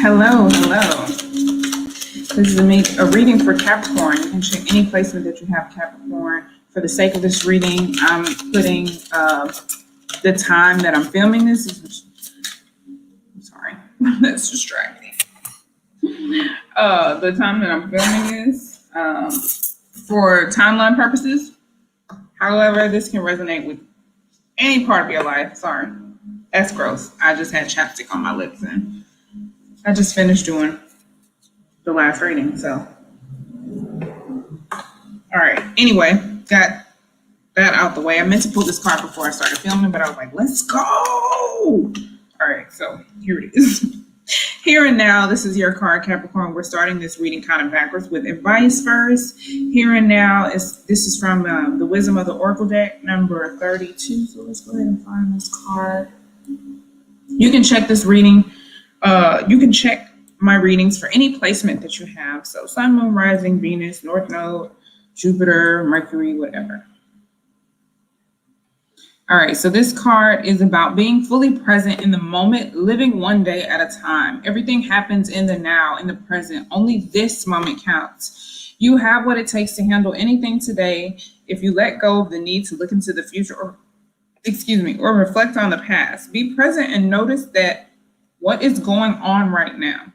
Hello, hello. This is a reading for Capricorn. You can check any placement that you have Capricorn. For the sake of this reading, I'm putting the time that I'm filming this. I'm sorry, that's distracting. The time that I'm filming this for timeline purposes. However, this can resonate with any part of your life. Sorry, that's gross. I just had chapstick on my lips and I just finished doing the last reading, so. All right, anyway, got that out the way. I meant to pull this card before I started filming, but I was like, let's go. All right, so here it is. Here and now, this is your card, Capricorn. We're starting this reading kind of backwards with advice first. Here and now, this is from the Wisdom of the Oracle deck, number 32. So let's go ahead and find this card. You can check this reading. You can check my readings for any placement that you have. So Sun, Moon, Rising, Venus, North Node, Jupiter, Mercury, whatever. All right, so this card is about being fully present in the moment, living one day at a time. Everything happens in the now, in the present. Only this moment counts. You have what it takes to handle anything today if you let go of the need to look into the future or reflect on the past. Be present and notice that what is going on right now.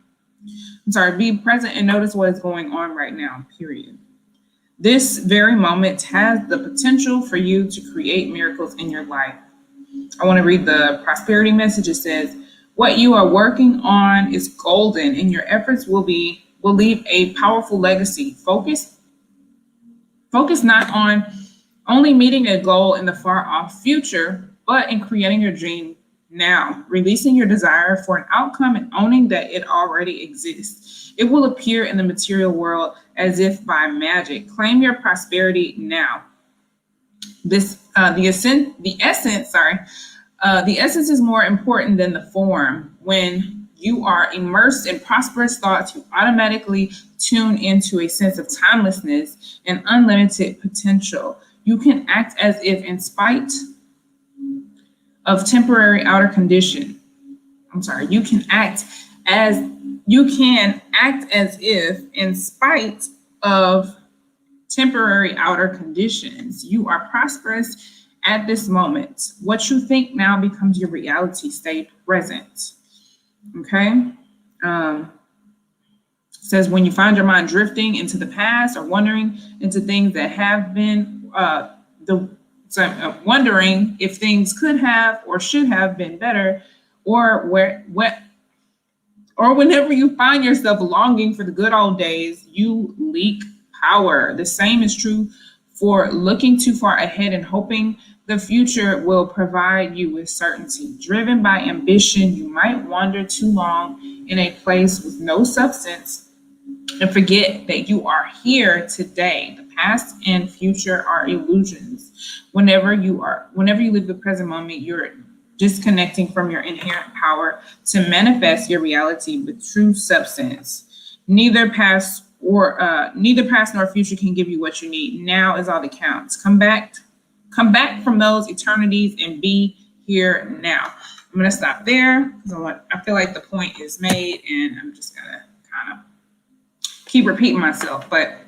Be present and notice what is going on right now, period. This very moment has the potential for you to create miracles in your life. I want to read the prosperity message. It says, what you are working on is golden and your efforts will leave a powerful legacy. Focus not on only meeting a goal in the far off future, but in creating your dream now, releasing your desire for an outcome and owning that it already exists. It will appear in the material world as if by magic. Claim your prosperity now. The essence is more important than the form. When you are immersed in prosperous thoughts, you automatically tune into a sense of timelessness and unlimited potential. You can act as if in spite of temporary outer condition. You can act as if in spite of temporary outer conditions, you are prosperous at this moment. What you think now becomes your reality. Stay present. Okay. Says when you find your mind drifting into the past or wondering into things that have been wondering if things could have or should have been better, or whenever you find yourself longing for the good old days, you leak power. The same is true for looking too far ahead and hoping the future will provide you with certainty. Driven by ambition, you might wander too long in a place with no substance and forget that you are here today. The past and future are illusions. Whenever you live the present moment, you're disconnecting from your inherent power to manifest your reality with true substance. Neither past nor future can give you what you need. Now is all that counts. Come back from those eternities and be here now. I'm gonna stop there because I feel like the point is made, and I'm just gonna kind of keep repeating myself. But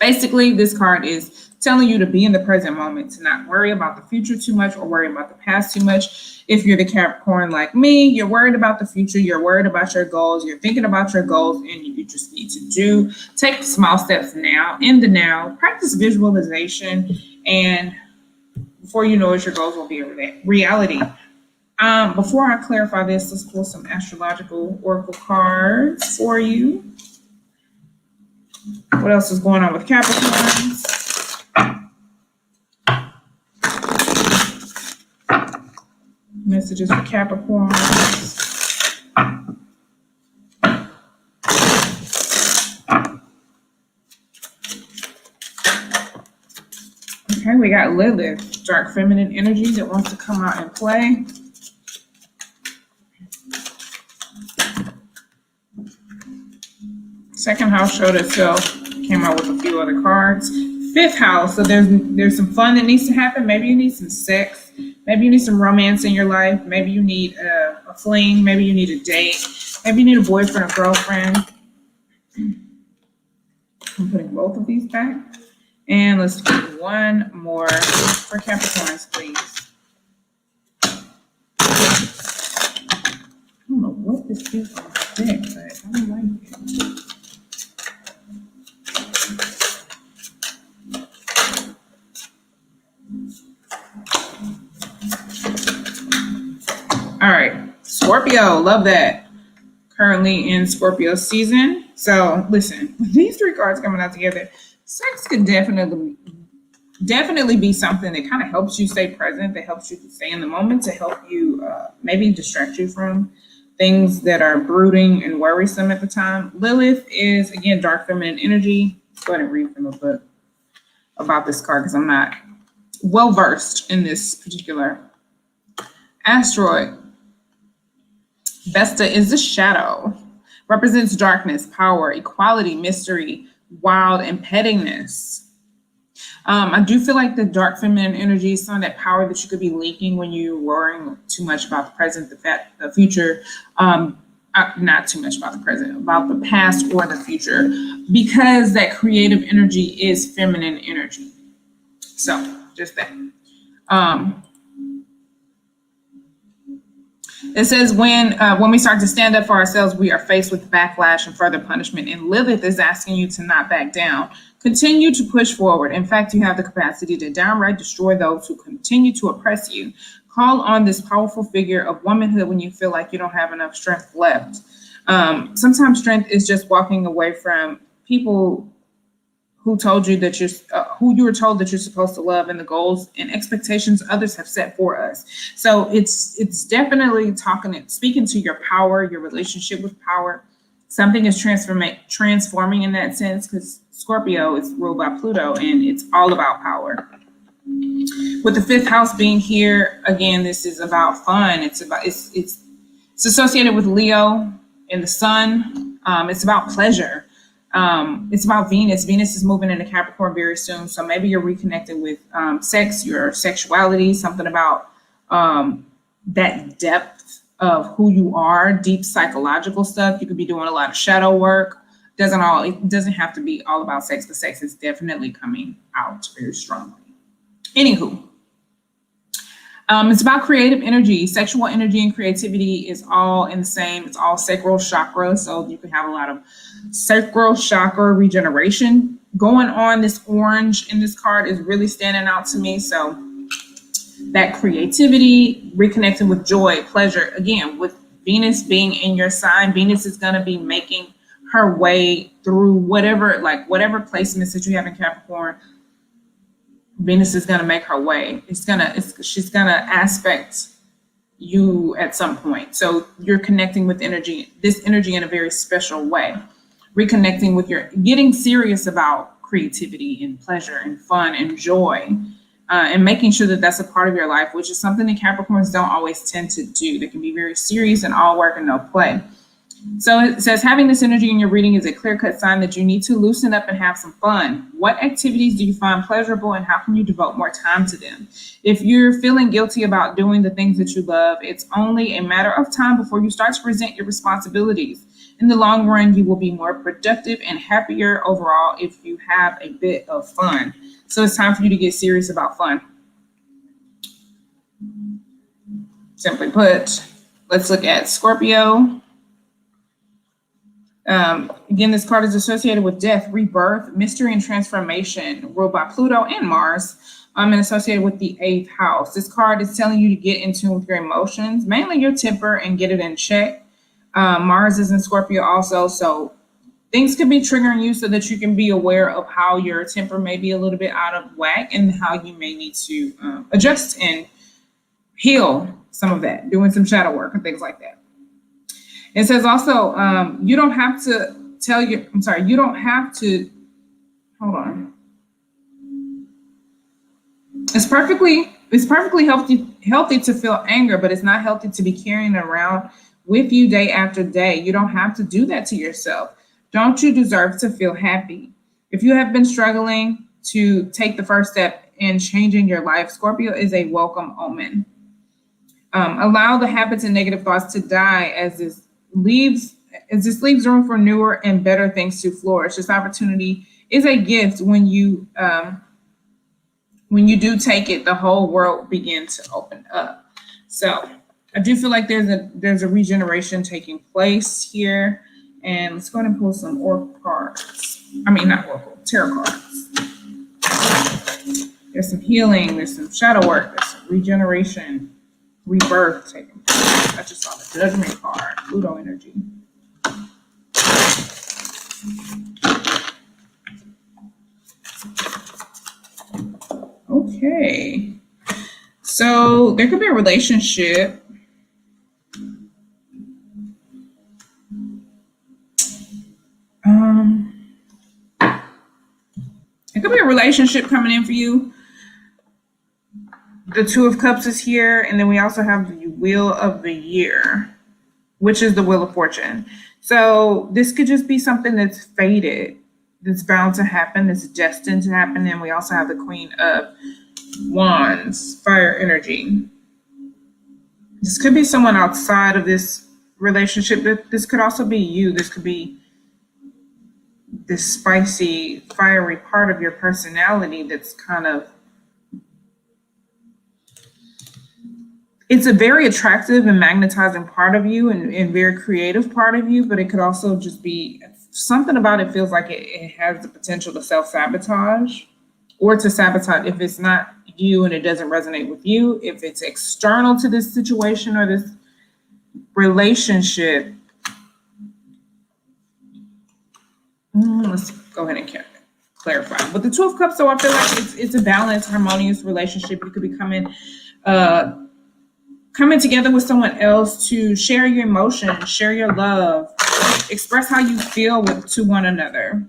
basically, this card is telling you to be in the present moment, to not worry about the future too much or worry about the past too much. If you're the Capricorn like me, you're worried about the future, you're worried about your goals, you're thinking about your goals, and you just need to take small steps now, in the now, practice visualization, and before you know it, your goals will be a reality. Before I clarify this, let's pull some astrological oracle cards for you. What else is going on with Capricorns? Messages for Capricorns. Okay, we got Lilith, dark feminine energy that wants to come out and play. Second house showed itself, came out with a few other cards. Fifth house, so there's some fun that needs to happen. Maybe you need some sex. Maybe you need some romance in your life. Maybe you need a fling. Maybe you need a date. Maybe you need a boyfriend or girlfriend. I'm putting both of these back. And let's do one more for Capricorns, please. I don't know what this is on the deck, but I don't like it. All right, Scorpio, love that. Currently in Scorpio season. So listen, with these three cards coming out together, sex could definitely be something that kind of helps you stay present, that helps you to stay in the moment, to help you maybe distract you from things that are brooding and worrisome at the time. Lilith is, again, dark feminine energy. Let's go ahead and read from a book about this card because I'm not well versed in this particular asteroid. Vesta is the shadow, represents darkness, power, equality, mystery, wild, and pettiness. I do feel like the dark feminine energy is some of that power that you could be leaking when you're worrying too much about the present, the future, not too much about the present, about the past or the future, because that creative energy is feminine energy. So just that. It says when we start to stand up for ourselves, we are faced with backlash and further punishment. And Lilith is asking you to not back down. Continue to push forward. In fact, you have the capacity to downright destroy those who continue to oppress you. Call on this powerful figure of womanhood when you feel like you don't have enough strength left. Sometimes strength is just walking away from people who told you that who you were told that you're supposed to love, and the goals and expectations others have set for us. So it's definitely speaking to your power, your relationship with power. Something is transforming in that sense, because Scorpio is ruled by Pluto, and it's all about power. With the fifth house being here, again, this is about fun. It's associated with Leo and the sun. It's about pleasure. It's about Venus. Venus is moving into Capricorn very soon. So maybe you're reconnecting with sex, your sexuality, something about that depth of who you are, deep psychological stuff. You could be doing a lot of shadow work. It doesn't have to be all about sex, but sex is definitely coming out very strongly. Anywho, it's about creative energy. Sexual energy and creativity is all in the same. It's all sacral chakra. So you can have a lot of sacral chakra regeneration going on. This orange in this card is really standing out to me. So that creativity, reconnecting with joy, pleasure. Again, with Venus being in your sign, Venus is going to be making her way through whatever placements that you have in Capricorn. Venus is going to make her way. She's going to aspect you at some point. So you're connecting with this energy in a very special way. Reconnecting with getting serious about creativity and pleasure and fun and joy, and making sure that that's a part of your life, which is something that Capricorns don't always tend to do. They can be very serious and all work and no play. So it says having this energy in your reading is a clear-cut sign that you need to loosen up and have some fun. What activities do you find pleasurable, and how can you devote more time to them? If you're feeling guilty about doing the things that you love, it's only a matter of time before you start to resent your responsibilities. In the long run, you will be more productive and happier overall if you have a bit of fun. So it's time for you to get serious about fun. Simply put, let's look at Scorpio. Again, this card is associated with death, rebirth, mystery, and transformation, ruled by Pluto and Mars, and associated with the 8th house. This card is telling you to get in tune with your emotions, mainly your temper, and get it in check. Mars is in Scorpio also, so things could be triggering you so that you can be aware of how your temper may be a little bit out of whack and how you may need to adjust and heal some of that, doing some shadow work and things like that. It says also, you don't have to hold on. It's perfectly healthy to feel anger, but it's not healthy to be carrying it around with you day after day. You don't have to do that to yourself. Don't you deserve to feel happy? If you have been struggling to take the first step in changing your life, Scorpio is a welcome omen. Allow the habits and negative thoughts to die leaves as this leaves room for newer and better things to flourish. This opportunity is a gift. When you do take it, the whole world begins to open up. So I do feel like there's a regeneration taking place here. And let's go ahead and pull some oracle cards. I mean, not oracle, tarot cards. There's some healing, there's some shadow work, there's some regeneration, rebirth taking place. I just saw the Judgment card, Pluto energy. Okay. So there could be a relationship. It could be a relationship coming in for you. The Two of Cups is here, and then we also have the Wheel of the Year, which is the Wheel of Fortune. So this could just be something that's fated, that's bound to happen, that's destined to happen. And we also have the Queen of Wands, fire energy. This could be someone outside of this relationship. This could also be you. This could be this spicy, fiery part of your personality that's kind of, it's a very attractive and magnetizing part of you and very creative part of you, but it could also just be something about it feels like it has the potential to self-sabotage or to sabotage if it's not you and it doesn't resonate with you. If it's external to this situation or this relationship, let's go ahead and clarify. But the Two of Cups, so I feel like it's a balanced, harmonious relationship. You could be coming together with someone else to share your emotions, share your love, express how you feel to one another.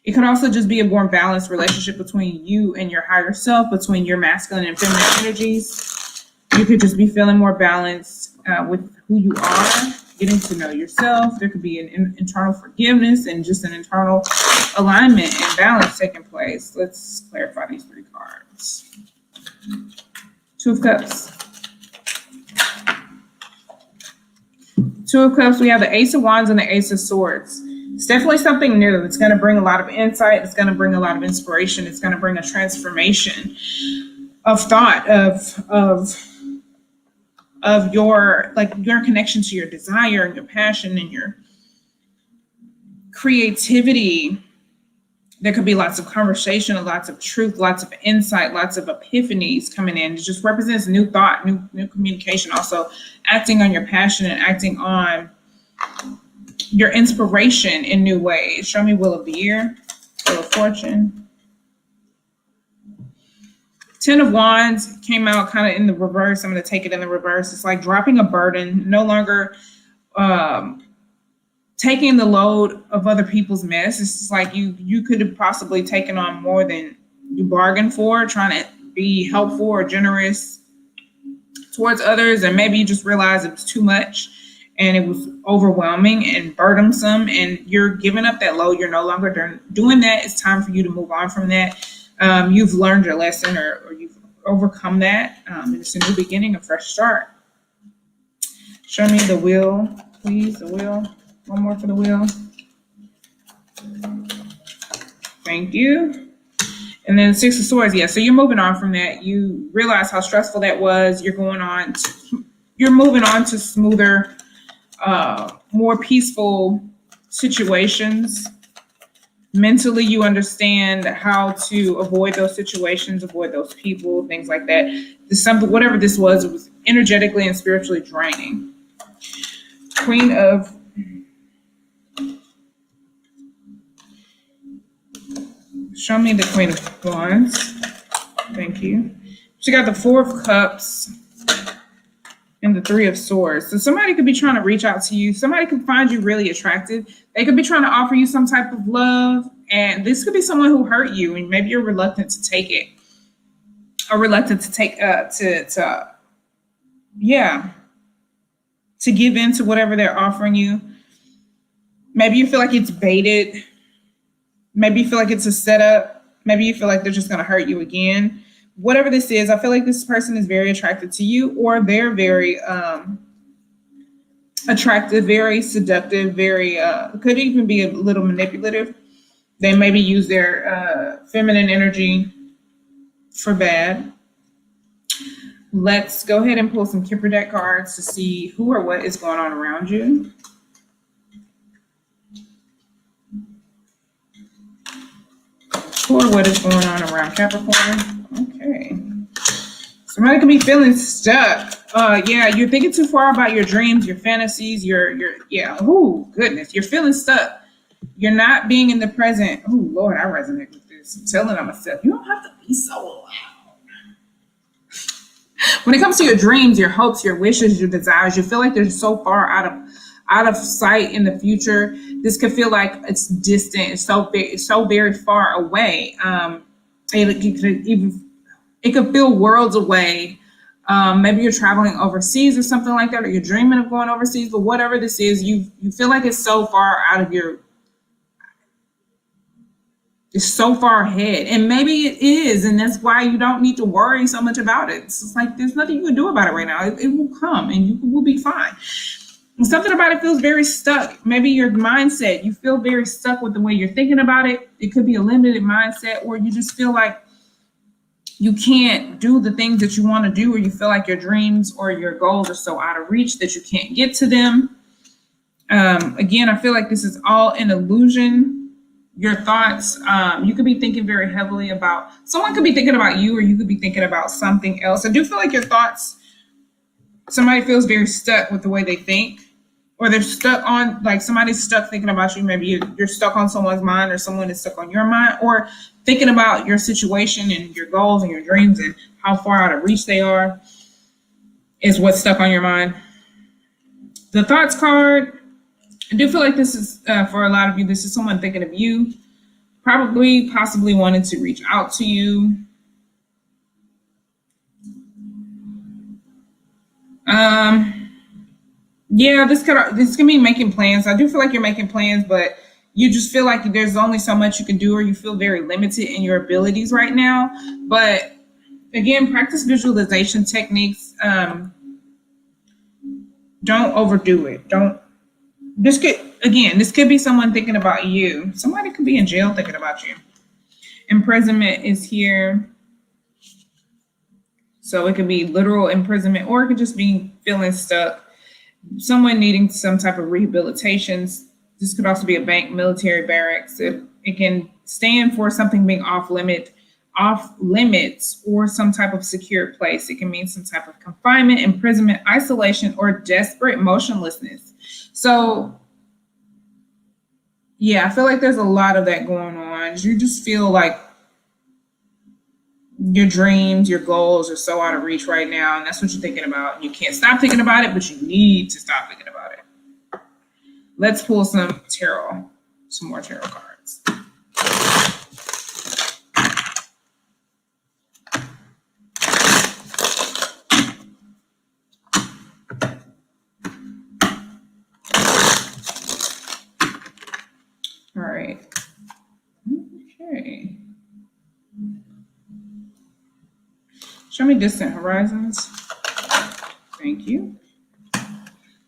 It could also just be a more balanced relationship between you and your higher self, between your masculine and feminine energies. You could just be feeling more balanced with who you are, getting to know yourself. There could be an internal forgiveness and just an internal alignment and balance taking place. Let's clarify these three cards. Two of Cups. Two of Cups, we have the Ace of Wands and the Ace of Swords. It's definitely something new. It's going to bring a lot of insight. It's going to bring a lot of inspiration. It's going to bring a transformation of thought, of your connection to your desire and your passion and your creativity. There could be lots of conversation, lots of truth, lots of insight, lots of epiphanies coming in. It just represents new thought, new communication, also acting on your passion and acting on your inspiration in new ways. Show me Wheel of the Year, Wheel of Fortune. Ten of Wands came out kind of in the reverse. I'm going to take it in the reverse. It's like dropping a burden, no longer taking the load of other people's mess. It's just like you could have possibly taken on more than you bargained for, trying to be helpful or generous towards others. And maybe you just realized it was too much and it was overwhelming and burdensome, and you're giving up that load. You're no longer doing that. It's time for you to move on from that. You've learned your lesson or you've overcome that. It's a new beginning, a fresh start. Show me the wheel, please, the wheel. One more for the wheel. Thank you. And then Six of Swords. Yeah, so you're moving on from that. You realize how stressful that was. You're moving on to smoother, more peaceful situations. Mentally, you understand how to avoid those situations, avoid those people, things like that. Whatever this was, it was energetically and spiritually draining. Queen of Show me the Queen of Wands. Thank you. She got the Four of Cups and the Three of Swords. So somebody could be trying to reach out to you. Somebody could find you really attractive. They could be trying to offer you some type of love. And this could be someone who hurt you, and maybe you're reluctant to take it. Or reluctant to take to give in to whatever they're offering you. Maybe you feel like it's baited. Maybe you feel like it's a setup. Maybe you feel like they're just going to hurt you again. whatever this is, I feel like this person is very attracted to you, or they're very attractive, very seductive, very could even be a little manipulative. They maybe use their feminine energy for bad. Let's go ahead and pull some Kipper deck cards to see who or what is going on around you. Who or what is going on around Capricorn? Okay. Somebody could be feeling stuck. Yeah, you're thinking too far about your dreams, your fantasies, yeah, oh, goodness, you're feeling stuck. You're not being in the present. Oh, Lord, I resonate with this. I'm telling on myself, you don't have to be so loud. When it comes to your dreams, your hopes, your wishes, your desires, you feel like they're so far out of sight in the future. This could feel like it's distant. It's so very far away. It could feel worlds away. Maybe you're traveling overseas or something like that, or you're dreaming of going overseas. But whatever this is, you feel like it's so far out of your. It's so far ahead, and maybe it is, and that's why you don't need to worry so much about it. It's like there's nothing you can do about it right now. It will come, and you will be fine. And something about it feels very stuck. Maybe your mindset, you feel very stuck with the way you're thinking about it. It could be a limited mindset, or you just feel like you can't do the things that you want to do, or you feel like your dreams or your goals are so out of reach that you can't get to them. Again, I feel like this is all an illusion. Your thoughts, you could be thinking very heavily about, someone could be thinking about you, or you could be thinking about something else. I do feel like your thoughts, somebody feels very stuck with the way they think, or they're stuck on, like somebody's stuck thinking about you. Maybe you're stuck on someone's mind, or someone is stuck on your mind, or thinking about your situation and your goals and your dreams and how far out of reach they are is what's stuck on your mind. The thoughts card, I do feel like this is, for a lot of you, this is someone thinking of you, possibly wanting to reach out to you. Yeah, this can be making plans. I do feel like you're making plans, but you just feel like there's only so much you can do, or you feel very limited in your abilities right now. But again, practice visualization techniques. Don't overdo it. This could be someone thinking about you. Somebody could be in jail thinking about you. Imprisonment is here. So it could be literal imprisonment, or it could just be feeling stuck. Someone needing some type of rehabilitation. This could also be a bank, military barracks. It can stand for something being off limits, or some type of secure place. It can mean some type of confinement, imprisonment, isolation, or desperate motionlessness. So, yeah, I feel like there's a lot of that going on. You just feel like your dreams, your goals are so out of reach right now, and that's what you're thinking about. You can't stop thinking about it, but you need to stop thinking about it. Let's pull some more tarot cards. All right. Okay. Show me distant horizons. Thank you.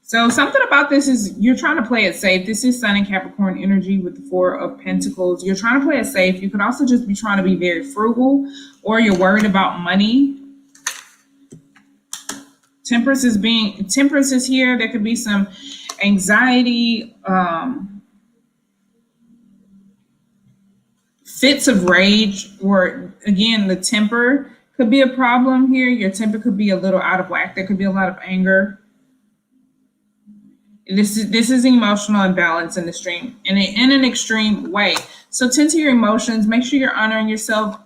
So something about this is you're trying to play it safe. This is Sun and Capricorn energy with the Four of Pentacles. You're trying to play it safe. You could also just be trying to be very frugal, or you're worried about money. Temperance is here. There could be some anxiety, fits of rage, or again, the temper could be a problem here. Your temper could be a little out of whack. There could be a lot of anger. This is emotional imbalance in an extreme way. So tend to your emotions. Make sure you're honoring yourself,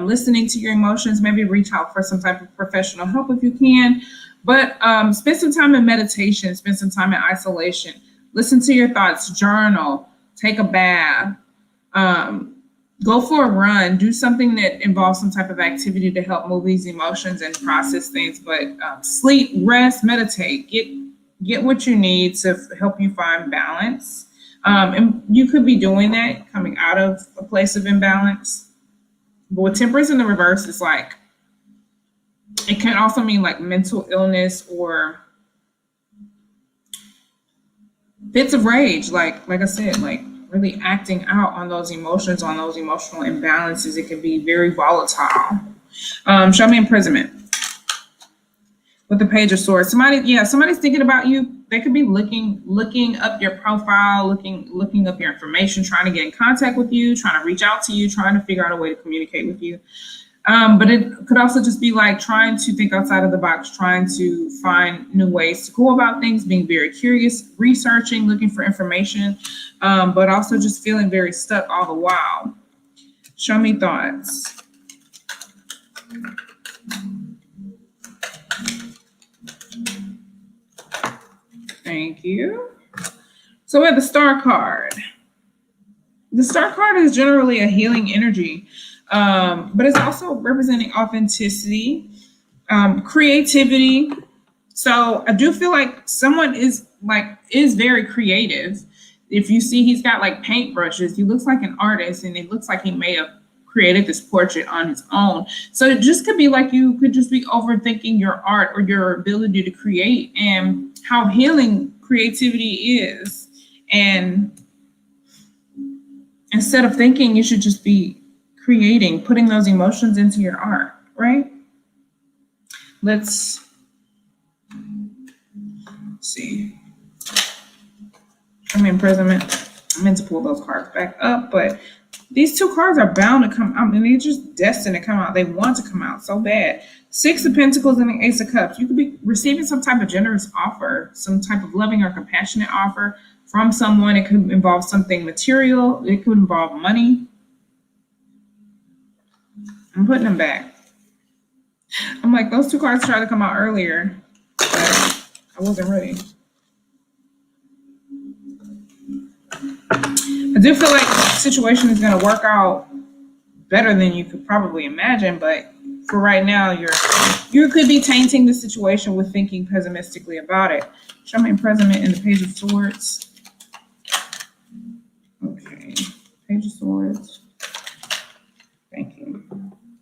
listening to your emotions. Maybe reach out for some type of professional help if you can. But spend some time in meditation. Spend some time in isolation. Listen to your thoughts. Journal. Take a bath. Go for a run. Do something that involves some type of activity to help move these emotions and process things. But sleep, rest, meditate. Get what you need to help you find balance. And you could be doing that coming out of a place of imbalance. But with temperance in the reverse, it's like It can also mean like mental illness or fits of rage, like I said, like really acting out on those emotions, on those emotional imbalances. It can be very volatile. Show me imprisonment with the Page of Swords. Somebody's thinking about you. They could be looking up your profile, looking up your information, trying to get in contact with you, trying to reach out to you, trying to figure out a way to communicate with you. But it could also just be like trying to think outside of the box, trying to find new ways to go about things, being very curious, researching, looking for information, but also just feeling very stuck all the while. Show me thoughts. Thank you. So we have the Star card. The Star card is generally a healing energy. But it's also representing authenticity, creativity. So I do feel like someone is very creative. If you see, he's got like paintbrushes. He looks like an artist, and it looks like he may have created this portrait on his own. So it just could be like you could just be overthinking your art or your ability to create and how healing creativity is. And instead of thinking, you should just be creating, putting those emotions into your art, right? Let's see. I'm in imprisonment. I meant to pull those cards back up, but these two cards are bound to come out. I mean, they're just destined to come out. They want to come out so bad. Six of Pentacles and the Ace of Cups. You could be receiving some type of generous offer, some type of loving or compassionate offer from someone. It could involve something material. It could involve money. I'm putting them back. I'm like, those two cards tried to come out earlier, but I wasn't ready. I do feel like the situation is going to work out better than you could probably imagine, but for right now, you could be tainting the situation with thinking pessimistically about it. Show me imprisonment in the Page of Swords. Okay, Page of Swords. Thank you.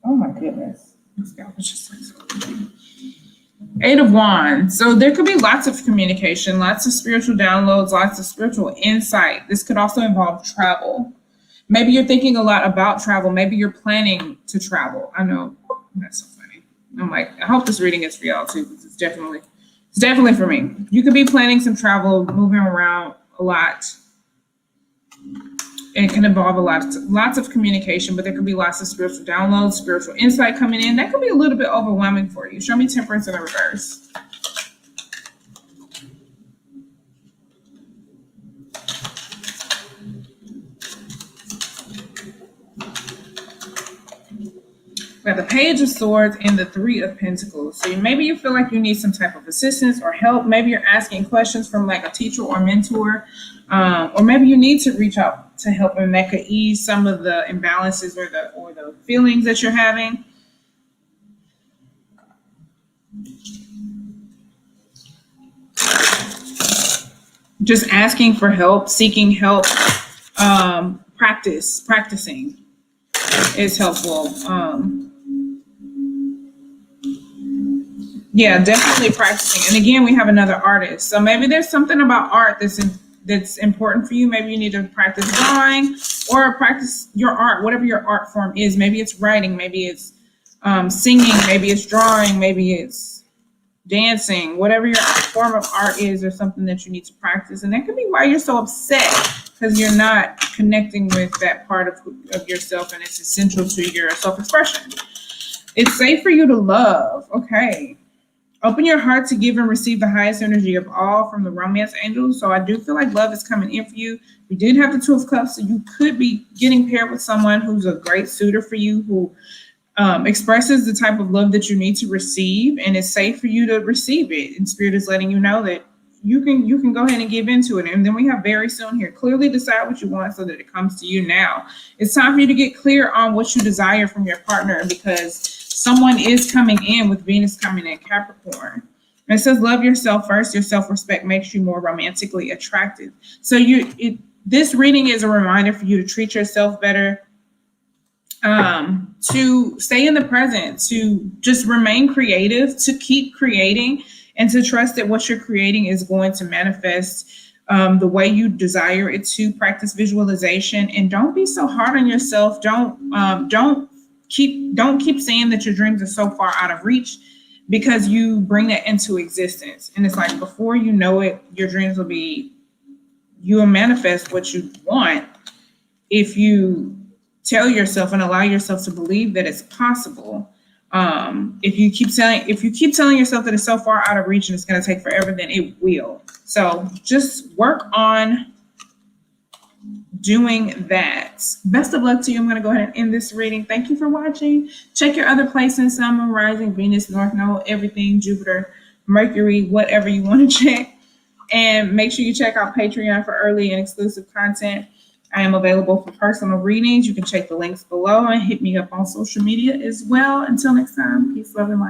Oh my goodness. This guy was just like so easy. Eight of Wands. So there could be lots of communication, lots of spiritual downloads, lots of spiritual insight. This could also involve travel. Maybe you're thinking a lot about travel. Maybe you're planning to travel. I know, that's so funny. I'm like, I hope this reading is for y'all too, because it's definitely for me. You could be planning some travel, moving around a lot. It can involve lots of communication, but there could be lots of spiritual downloads, spiritual insight coming in. That could be a little bit overwhelming for you. Show me Temperance in the reverse. We have the Page of Swords and the Three of Pentacles. So maybe you feel like you need some type of assistance or help. Maybe you're asking questions from like a teacher or mentor, or maybe you need to reach out to help, and that could ease some of the imbalances or the feelings that you're having. Just asking for help, seeking help, practicing is helpful. Yeah, definitely practicing. And again, we have another artist. So maybe there's something about art that's important for you. Maybe you need to practice drawing or practice your art, whatever your art form is. Maybe it's writing, maybe it's singing, maybe it's drawing, maybe it's dancing, whatever your form of art is, or something that you need to practice. And that could be why you're so upset, because you're not connecting with that part of yourself, and it's essential to your self-expression. It's safe for you to love. Okay. Open your heart to give and receive the highest energy of all from the romance angels. So I do feel like love is coming in for you. We did have the Two of Cups, so you could be getting paired with someone who's a great suitor for you, who expresses the type of love that you need to receive, and it's safe for you to receive it. And Spirit is letting you know that you can go ahead and give into it. And then we have very soon here, clearly decide what you want so that it comes to you now. It's time for you to get clear on what you desire from your partner, because someone is coming in with Venus coming in Capricorn. And it says, love yourself first. Your self-respect makes you more romantically attractive. So this reading is a reminder for you to treat yourself better, to stay in the present, to just remain creative, to keep creating, and to trust that what you're creating is going to manifest the way you desire it to. Practice visualization, and don't be so hard on yourself. Don't keep saying that your dreams are so far out of reach, because you bring that into existence. And it's like, before you know it, your dreams will be, you will manifest what you want if you tell yourself and allow yourself to believe that it's possible. If you keep telling yourself that it's so far out of reach and it's going to take forever, then it will. So just work on doing that. Best of luck to you. I'm going to go ahead and end this reading. Thank you for watching. Check your other placements: Sun, Moon, Rising, Venus, North Node, everything, Jupiter, Mercury, whatever you want to check. And make sure you check out Patreon for early and exclusive content. I am available for personal readings. You can check the links below and hit me up on social media as well. Until next time, peace, love, and light.